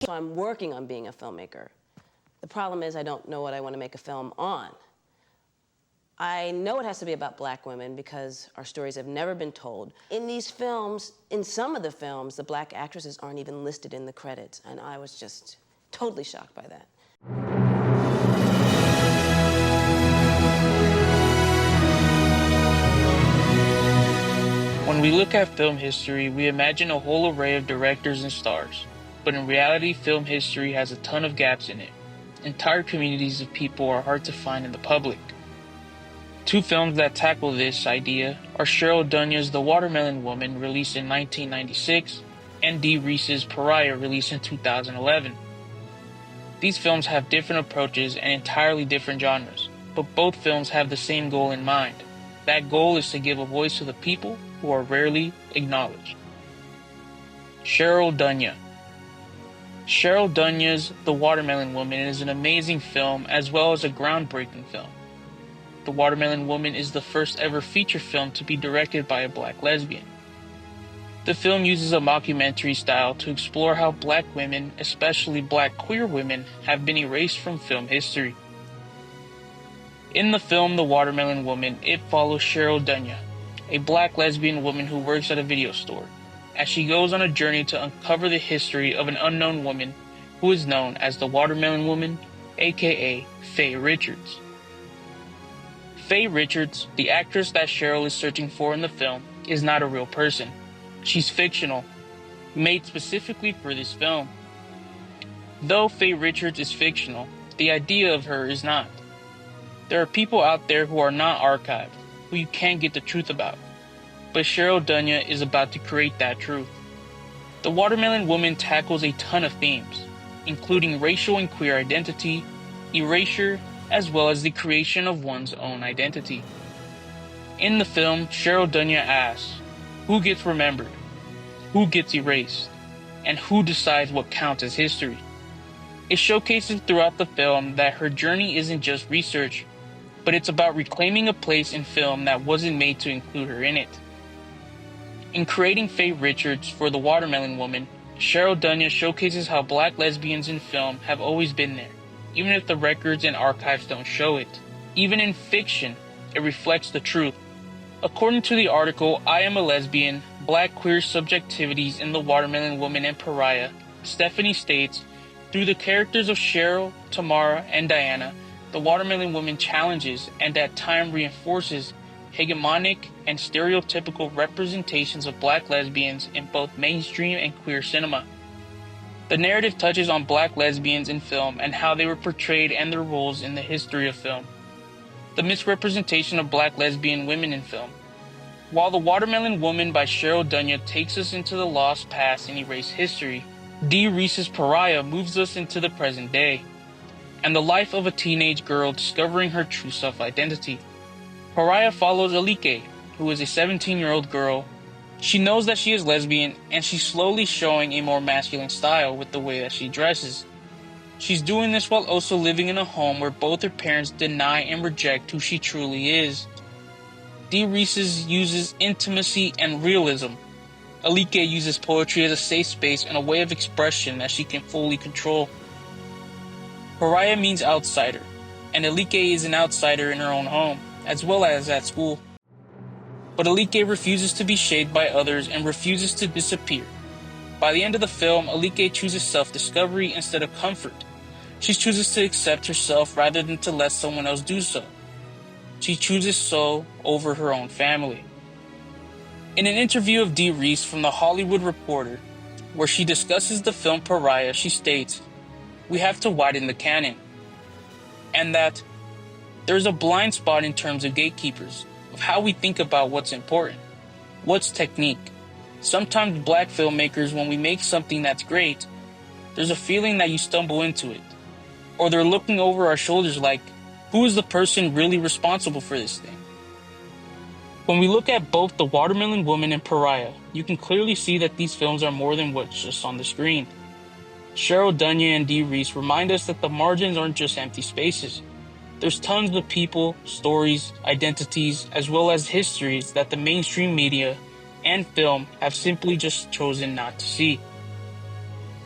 So I'm working on being a filmmaker. The problem is I don't know what I want to make a film on. I know it has to be about black women because our stories have never been told. In these films, in some of the films, the black actresses aren't even listed in the credits, and I was just totally shocked by that. When we look at film history, we imagine a whole array of directors and stars. But in reality, film history has a ton of gaps in it. Entire communities of people are hard to find in the public. Two films that tackle this idea are Cheryl Dunye's The Watermelon Woman, released in 1996, and Dee Rees's Pariah, released in 2011. These films have different approaches and entirely different genres, but both films have the same goal in mind. That goal is to give a voice to the people who are rarely acknowledged. Cheryl Dunye. Cheryl Dunye's The Watermelon Woman is an amazing film as well as a groundbreaking film. The Watermelon Woman is the first ever feature film to be directed by a black lesbian. The film uses a mockumentary style to explore how black women, especially black queer women, have been erased from film history. In the film The Watermelon Woman, it follows Cheryl Dunye, a black lesbian woman who works at a video store, as she goes on a journey to uncover the history of an unknown woman who is known as the Watermelon Woman, aka Faye Richards. Faye Richards, the actress that Cheryl is searching for in the film, is not a real person. She's fictional, made specifically for this film. Though Faye Richards is fictional, the idea of her is not. There are people out there who are not archived, who you can't get the truth about. But Cheryl Dunye is about to create that truth. The Watermelon Woman tackles a ton of themes, including racial and queer identity, erasure, as well as the creation of one's own identity. In the film, Cheryl Dunye asks, who gets remembered, who gets erased, and who decides what counts as history? It showcases throughout the film that her journey isn't just research, but it's about reclaiming a place in film that wasn't made to include her in it. In creating Faye Richards for The Watermelon Woman, Cheryl Dunye showcases how black lesbians in film have always been there, even if the records and archives don't show it. Even in fiction, it reflects the truth. According to the article, I Am a Lesbian, Black Queer Subjectivities in The Watermelon Woman and Pariah, Stephanie states, through the characters of Cheryl, Tamara, and Diana, The Watermelon Woman challenges and at times reinforces hegemonic and stereotypical representations of black lesbians in both mainstream and queer cinema. The narrative touches on black lesbians in film and how they were portrayed and their roles in the history of film. The misrepresentation of black lesbian women in film. While The Watermelon Woman by Cheryl Dunye takes us into the lost past and erased history, Dee Rees's Pariah moves us into the present day and the life of a teenage girl discovering her true self-identity. Pariah follows Alike, who is a 17-year-old girl. She knows that she is lesbian, and she's slowly showing a more masculine style with the way that she dresses. She's doing this while also living in a home where both her parents deny and reject who she truly is. Dee Rees's uses intimacy and realism. Alike uses poetry as a safe space and a way of expression that she can fully control. Pariah means outsider, and Alike is an outsider in her own home, as well as at school. But Alike refuses to be shaded by others and refuses to disappear. By the end of the film, Alike chooses self-discovery instead of comfort. She chooses to accept herself rather than to let someone else do so. She chooses so over her own family. In an interview of Dee Rees from The Hollywood Reporter, where she discusses the film Pariah, she states, "We have to widen the canon," and that there's a blind spot in terms of gatekeepers, of how we think about what's important, what's technique. Sometimes black filmmakers, when we make something that's great, there's a feeling that you stumble into it, or they're looking over our shoulders like, who is the person really responsible for this thing? When we look at both The Watermelon Woman and Pariah, you can clearly see that these films are more than what's just on the screen. Cheryl Dunye and Dee Rees remind us that the margins aren't just empty spaces. There's tons of people, stories, identities, as well as histories that the mainstream media and film have simply just chosen not to see.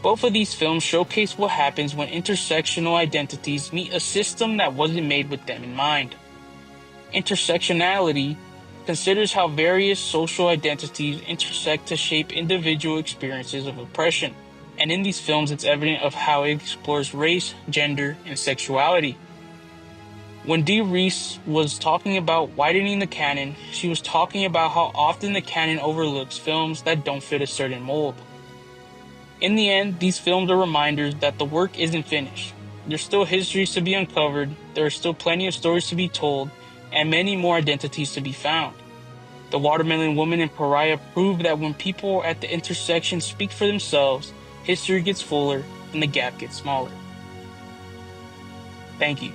Both of these films showcase what happens when intersectional identities meet a system that wasn't made with them in mind. Intersectionality considers how various social identities intersect to shape individual experiences of oppression. And in these films, it's evident of how it explores race, gender, and sexuality. When Dee Reese was talking about widening the canon, she was talking about how often the canon overlooks films that don't fit a certain mold. In the end, these films are reminders that the work isn't finished. There's still histories to be uncovered, there are still plenty of stories to be told, and many more identities to be found. The Watermelon Woman and Pariah prove that when people at the intersection speak for themselves, history gets fuller and the gap gets smaller. Thank you.